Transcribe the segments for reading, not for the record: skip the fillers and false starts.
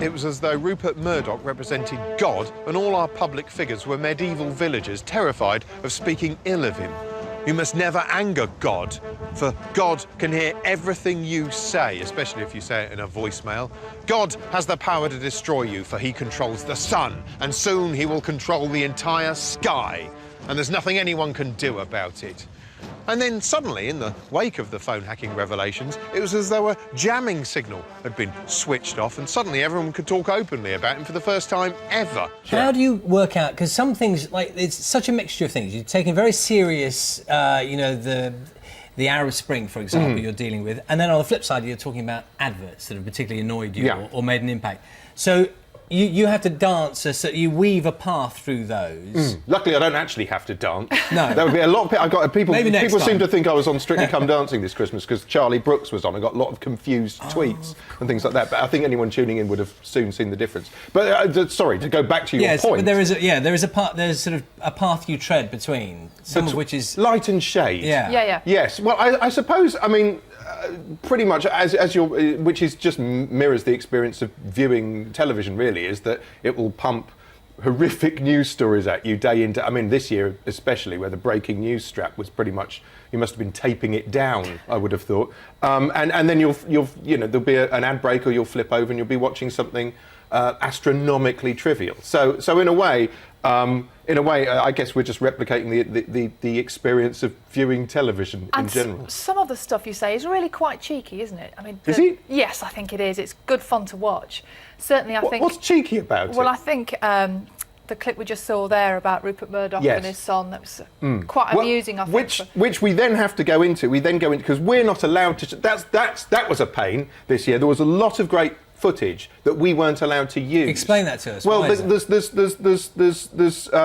It was as though Rupert Murdoch represented God and all our public figures were medieval villagers terrified of speaking ill of him. You must never anger God, for God can hear everything you say, especially if you say it in a voicemail. God has the power to destroy you, for he controls the sun, and soon he will control the entire sky, and there's nothing anyone can do about it. And then suddenly, in the wake of the phone hacking revelations, it was as though a jamming signal had been switched off, and suddenly everyone could talk openly about him for the first time ever. How do you work out, because some things, like, it's such a mixture of things. You're taking very serious, you know, the Arab Spring, for example, you're dealing with, and then on the flip side, you're talking about adverts that have particularly annoyed you or made an impact. So you have to dance, so you weave a path through those. Luckily, I don't actually have to dance. No. There would be a lot of people. Maybe next people time. seem to think I was on Strictly Come Dancing this Christmas because Charlie Brooks was on. I got a lot of confused tweets and things like that. But I think anyone tuning in would have soon seen the difference. But sorry, to go back to your point. But there's sort of a path you tread between, some of which is light and shade. Yeah. Yes. Well, I suppose. I mean. Pretty much, which is just mirrors the experience of viewing television. Really, is that it will pump horrific news stories at you day into. I mean, this year especially, where the breaking news strap was pretty much. You must have been taping it down, I would have thought. And then you'll there'll be an ad break, or you'll flip over and you'll be watching something astronomically trivial. So in a way, I guess we're just replicating the experience of viewing television in general. Some of the stuff you say is really quite cheeky, isn't it? I mean, is it? Yes, I think it is. It's good fun to watch. Certainly, I think. What's cheeky about it? Well, I think the clip we just saw there about Rupert Murdoch and his son, that was quite amusing, I think. Which we then have to go into. We then go into because we're not allowed to. That was a pain this year. There was a lot of great footage that we weren't allowed to use. Explain that to us. Well, there's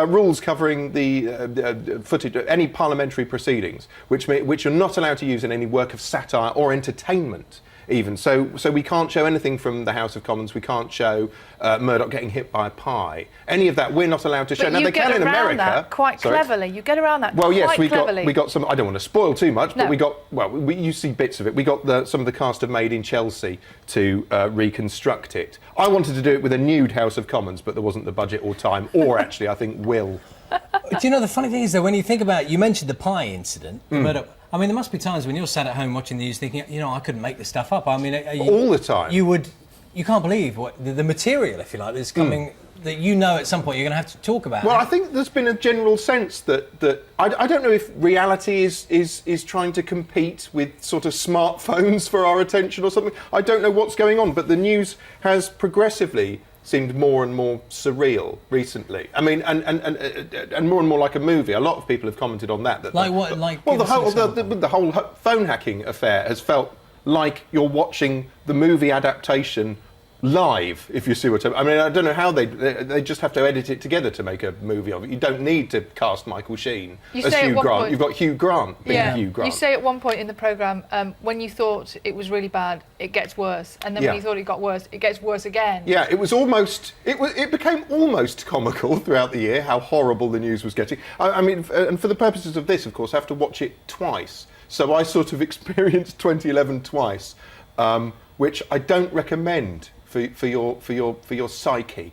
rules covering the footage, any parliamentary proceedings, which you're not allowed to use in any work of satire or entertainment. Even so we can't show anything from the House of Commons. We can't show Murdoch getting hit by a pie. Any of that we're not allowed to show. But now they can in America. That quite cleverly. You get around that. Well, yes, cleverly. we got some. I don't want to spoil too much, but you see bits of it. We got some of the cast of Made in Chelsea to reconstruct it. I wanted to do it with a nude House of Commons, but there wasn't the budget or time, or actually, I think, will. Do you know, the funny thing is, though, when you think about it, you mentioned the pie incident, Murdoch. I mean, there must be times when you're sat at home watching the news thinking, you know, I couldn't make this stuff up. I mean, all the time. You can't believe what the material, if you like, that's coming, that you know at some point you're going to have to talk about. Well, I think there's been a general sense that I don't know if reality is trying to compete with sort of smartphones for our attention or something. I don't know what's going on, but the news has progressively seemed more and more surreal recently. I mean, and more and more like a movie. A lot of people have commented on that. Like what? Like well, the whole phone hacking affair has felt like you're watching the movie adaptation live, if you see what I mean. I don't know how they just have to edit it together to make a movie of it. You don't need to cast Michael Sheen as Hugh Grant. You've got Hugh Grant being Hugh Grant. You say at one point in the programme, when you thought it was really bad, it gets worse, and then when you thought it got worse, it gets worse again. Yeah, it became almost comical throughout the year how horrible the news was getting. I mean, and for the purposes of this, of course, I have to watch it twice. So I sort of experienced 2011 twice, which I don't recommend for your psyche.